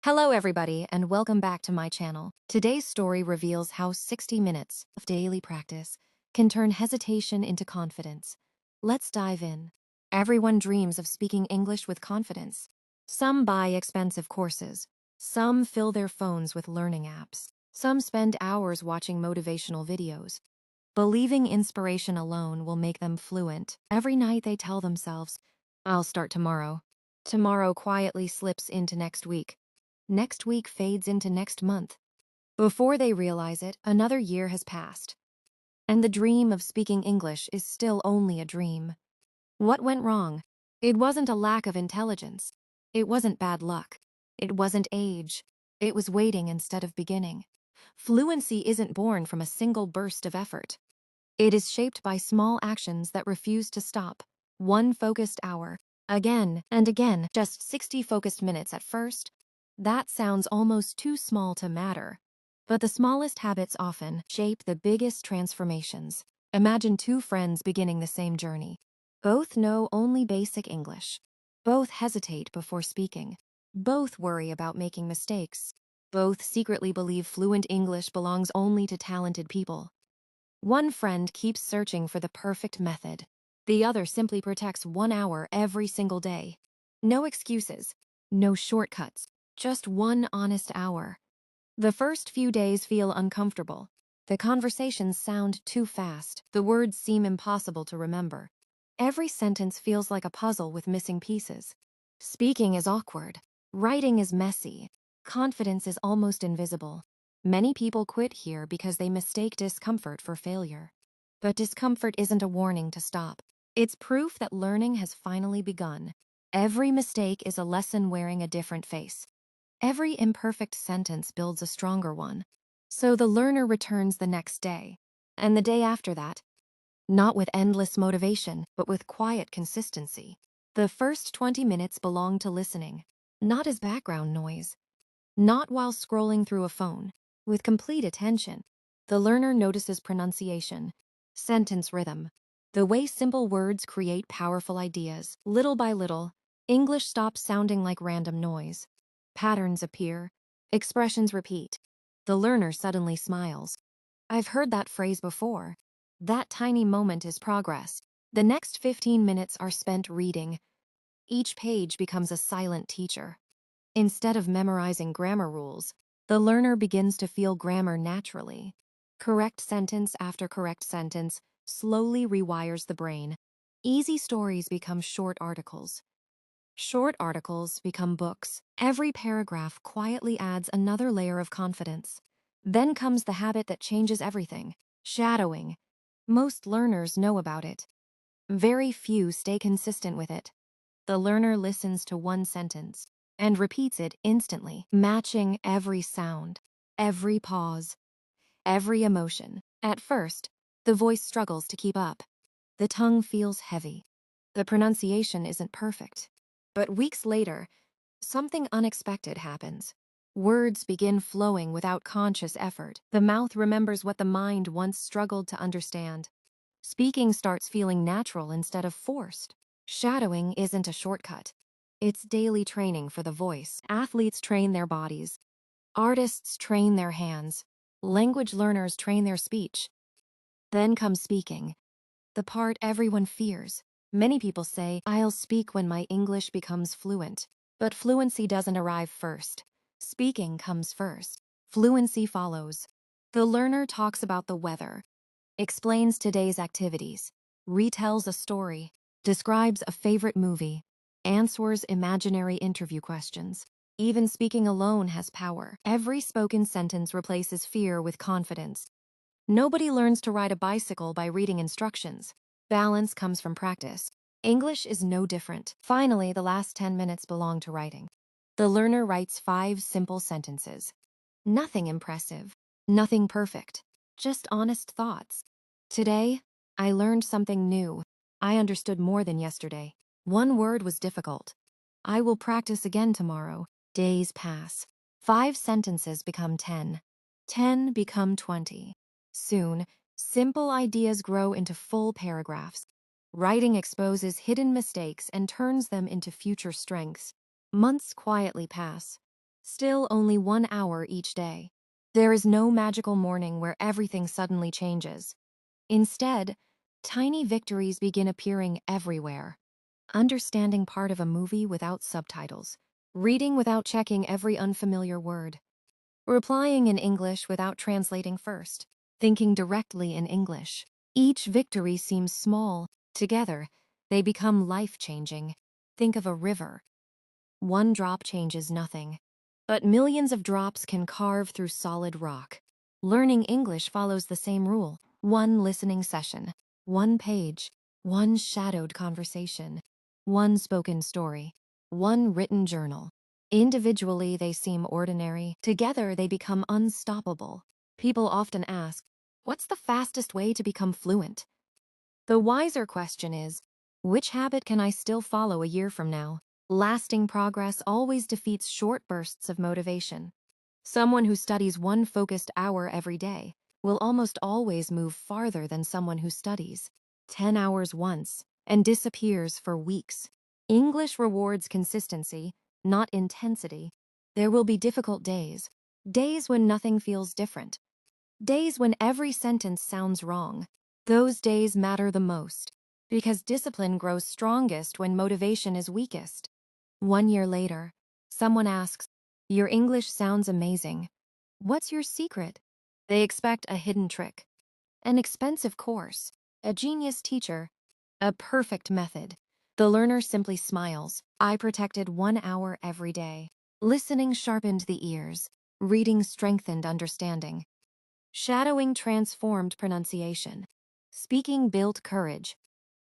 Hello everybody and welcome back to my channel. Today's story reveals how 60 minutes of daily practice can turn hesitation into confidence. Let's dive in. Everyone dreams of speaking English with confidence. Some buy expensive courses. Some fill their phones with learning apps. Some spend hours watching motivational videos. Believing inspiration alone will make them fluent. Every night they tell themselves, "I'll start tomorrow." Tomorrow quietly slips into next week. Next week fades into next month. Before they realize it, another year has passed. And the dream of speaking English is still only a dream. What went wrong? It wasn't a lack of intelligence. It wasn't bad luck. It wasn't age. It was waiting instead of beginning. Fluency isn't born from a single burst of effort. It is shaped by small actions that refuse to stop. One focused hour, again and again, just 60 focused minutes at first. That sounds almost too small to matter. But the smallest habits often shape the biggest transformations. Imagine two friends beginning the same journey. Both know only basic English. Both hesitate before speaking. Both worry about making mistakes. Both secretly believe fluent English belongs only to talented people. One friend keeps searching for the perfect method. The other simply protects 1 hour every single day. No excuses, no shortcuts, just one honest hour. The first few days feel uncomfortable. The conversations sound too fast. The words seem impossible to remember. Every sentence feels like a puzzle with missing pieces. Speaking is awkward. Writing is messy. Confidence is almost invisible. Many people quit here because they mistake discomfort for failure. But discomfort isn't a warning to stop. It's proof that learning has finally begun. Every mistake is a lesson wearing a different face. Every imperfect sentence builds a stronger one. So the learner returns the next day, and the day after that, not with endless motivation, but with quiet consistency. The first 20 minutes belong to listening, not as background noise, not while scrolling through a phone. With complete attention, the learner notices pronunciation, sentence rhythm, the way simple words create powerful ideas. Little by little, English stops sounding like random noise. Patterns appear, expressions repeat. The learner suddenly smiles. I've heard that phrase before. That tiny moment is progress. The next 15 minutes are spent reading. Each page becomes a silent teacher. Instead of memorizing grammar rules, the learner begins to feel grammar naturally. Correct sentence after correct sentence slowly rewires the brain. Easy stories become short articles. Short articles become books. Every paragraph quietly adds another layer of confidence. Then comes the habit that changes everything: shadowing. Most learners know about it. Very few stay consistent with it. The learner listens to one sentence and repeats it instantly, matching every sound, every pause, every emotion. At first, the voice struggles to keep up. The tongue feels heavy. The pronunciation isn't perfect. But weeks later, something unexpected happens. Words begin flowing without conscious effort. The mouth remembers what the mind once struggled to understand. Speaking starts feeling natural instead of forced. Shadowing isn't a shortcut. It's daily training for the voice. Athletes train their bodies. Artists train their hands. Language learners train their speech. Then comes speaking, the part everyone fears. Many people say, "I'll speak when my English becomes fluent." But fluency doesn't arrive first. Speaking comes first. Fluency follows. The learner talks about the weather, explains today's activities, retells a story, describes a favorite movie, answers imaginary interview questions. Even speaking alone has power. Every spoken sentence replaces fear with confidence. Nobody learns to ride a bicycle by reading instructions. Balance comes from practice. English is no different. Finally, the last 10 minutes belong to writing. The learner writes 5 simple sentences. Nothing impressive, nothing perfect, just honest thoughts. Today, I learned something new. I understood more than yesterday. One word was difficult. I will practice again tomorrow. Days pass. 5 sentences become 10. 10 become 20. Soon, simple ideas grow into full paragraphs. Writing exposes hidden mistakes and turns them into future strengths. Months quietly pass. Still only 1 hour each day. There is no magical morning where everything suddenly changes. Instead, tiny victories begin appearing everywhere. Understanding part of a movie without subtitles. Reading without checking every unfamiliar word. Replying in English without translating first. Thinking directly in English. Each victory seems small. Together, they become life-changing. Think of a river. One drop changes nothing. But millions of drops can carve through solid rock. Learning English follows the same rule. One listening session. One page. One shadowed conversation. One spoken story. One written journal. Individually, they seem ordinary. Together, they become unstoppable. People often ask, what's the fastest way to become fluent? The wiser question is, which habit can I still follow a year from now? Lasting progress always defeats short bursts of motivation. Someone who studies one focused hour every day will almost always move farther than someone who studies 10 hours once and disappears for weeks. English rewards consistency, not intensity. There will be difficult days, days when nothing feels different, days when every sentence sounds wrong. Those days matter the most, because discipline grows strongest when motivation is weakest. 1 year later, someone asks, your English sounds amazing. What's your secret? They expect a hidden trick, an expensive course, a genius teacher, a perfect method. The learner simply smiles. I protected 1 hour every day. Listening sharpened the ears. Reading strengthened understanding. Shadowing transformed pronunciation. Speaking built courage.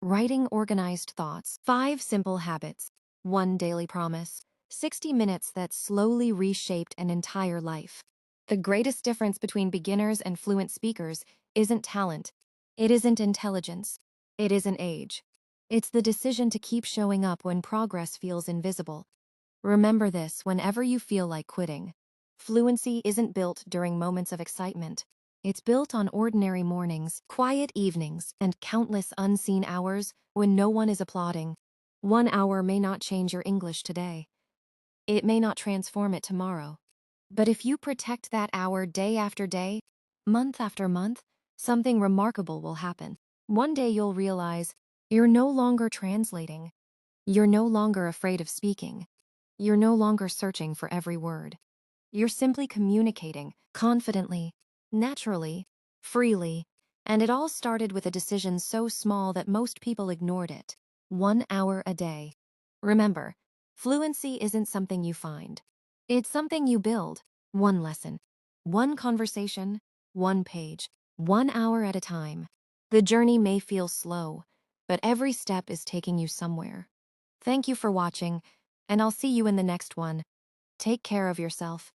Writing organized thoughts. 5 simple habits. 1 daily promise. 60 minutes that slowly reshaped an entire life. The greatest difference between beginners and fluent speakers isn't talent. It isn't intelligence. It isn't age. It's the decision to keep showing up when progress feels invisible. Remember this whenever you feel like quitting. Fluency isn't built during moments of excitement. It's built on ordinary mornings, quiet evenings, and countless unseen hours when no one is applauding. 1 hour may not change your English today. It may not transform it tomorrow. But if you protect that hour day after day, month after month, something remarkable will happen. One day you'll realize you're no longer translating. You're no longer afraid of speaking. You're no longer searching for every word. You're simply communicating confidently, naturally, freely, and it all started with a decision so small that most people ignored it. 1 hour a day. Remember, fluency isn't something you find. It's something you build. One lesson, one conversation, one page, 1 hour at a time. The journey may feel slow, but every step is taking you somewhere. Thank you for watching, and I'll see you in the next one. Take care of yourself.